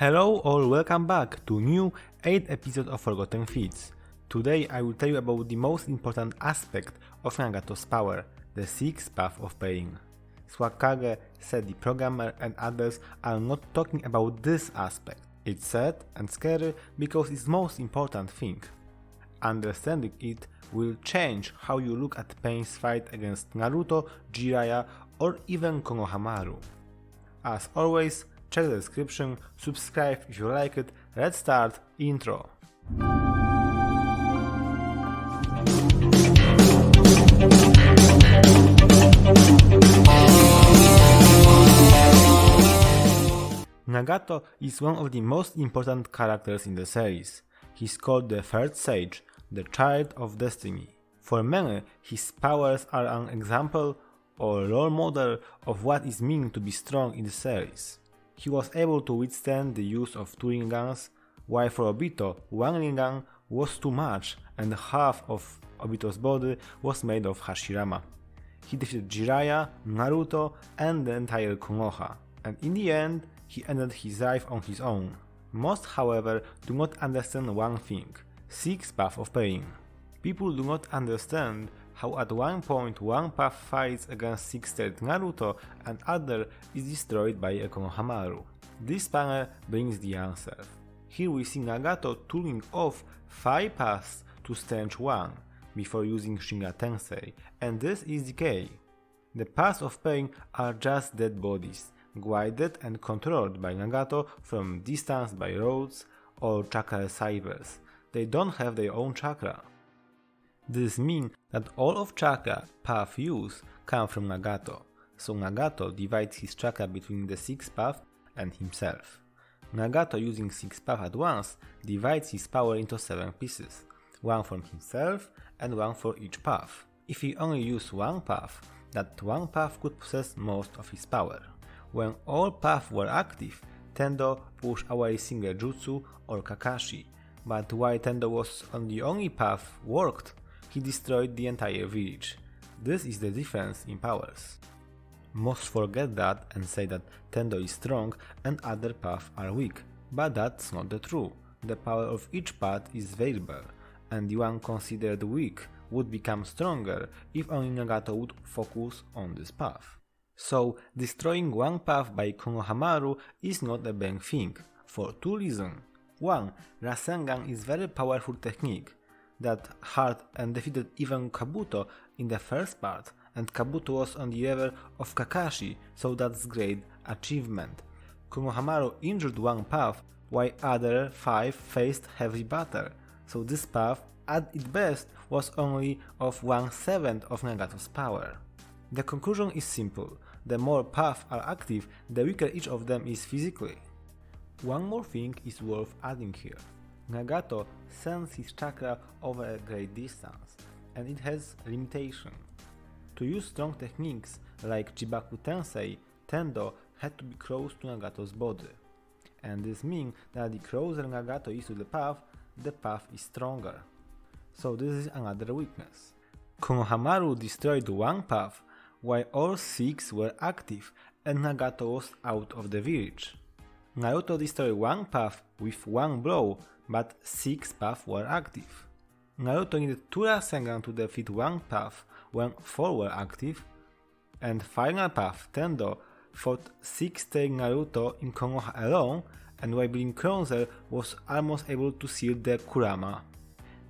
Hello or welcome back to new 8th episode of Forgotten Feats. Today I will tell you about the most important aspect of Nagato's power, the 6th path of pain. Swakage said the programmer and others are not talking about this aspect. It's sad and scary because it's the most important thing. Understanding it will change how you look at Pain's fight against Naruto, Jiraiya or even Konohamaru. As always, check the description, subscribe if you like it. Let's start intro. Nagato is one of the most important characters in the series. He's called the Third Sage, the Child of Destiny. For many, his powers are an example or role model of what it means to be strong in the series. He was able to withstand the use of two Ringans, while for Obito, one Ringan was too much and half of Obito's body was made of Hashirama. He defeated Jiraiya, Naruto and the entire Konoha, and in the end, he ended his life on his own. Most, however, do not understand one thing: 6th path of pain. People do not understand how at one point one path fights against 6th Naruto and other is destroyed by a Konohamaru. This panel brings the answer. Here we see Nagato tooling off 5 paths to stage 1 before using Shinra Tensei, and this is decay. The paths of pain are just dead bodies, guided and controlled by Nagato from distance by roads or chakra receivers. They don't have their own chakra. This means that all of chakra path use come from Nagato, so Nagato divides his chakra between the 6th path and himself. Nagato, using 6th path at once, divides his power into 7 pieces, one from himself and one for each path. If he only used one path, that one path could possess most of his power. When all paths were active, Tendo pushed away single jutsu or Kakashi, but while Tendo was on the only path worked, he destroyed the entire village. This is the difference in powers. Most forget that and say that Tendo is strong and other paths are weak, but that's not the truth. The power of each path is variable, and the one considered weak would become stronger if only Nagato would focus on this path. So, destroying one path by Konohamaru is not a bad thing, for 2 reasons. 1. Rasengan is very powerful technique that hurt and defeated even Kabuto in the first part, and Kabuto was on the level of Kakashi, so that's great achievement. Konohamaru injured one path, while other 5 faced heavy battle, so this path at its best was only of 1/7 of Nagato's power. The conclusion is simple: the more paths are active, the weaker each of them is physically. One more thing is worth adding here. Nagato sends his chakra over a great distance, and it has limitation. To use strong techniques like Chibaku Tensei, Tendo had to be close to Nagato's body. And this means that the closer Nagato is to the path is stronger. So this is another weakness. Konohamaru destroyed one path, while all 6 were active and Nagato was out of the village. Naruto destroyed one path with one blow, but 6 paths were active. Naruto needed 2 Rasengan to defeat one path when 4 were active, and final path, Tendo, fought 6th Naruto in Konoha alone, and while being closer was almost able to seal the Kurama.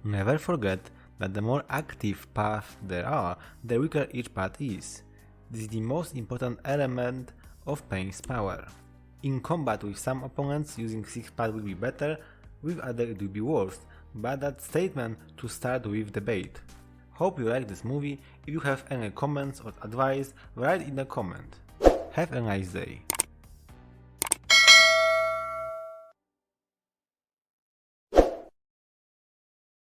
Never forget that the more active paths there are, the weaker each path is. This is the most important element of Pain's power. In combat with some opponents, using 6th path will be better, with others it will be worse, but that statement to start with debate. Hope you like this movie. If you have any comments or advice, write in the comment. Have a nice day.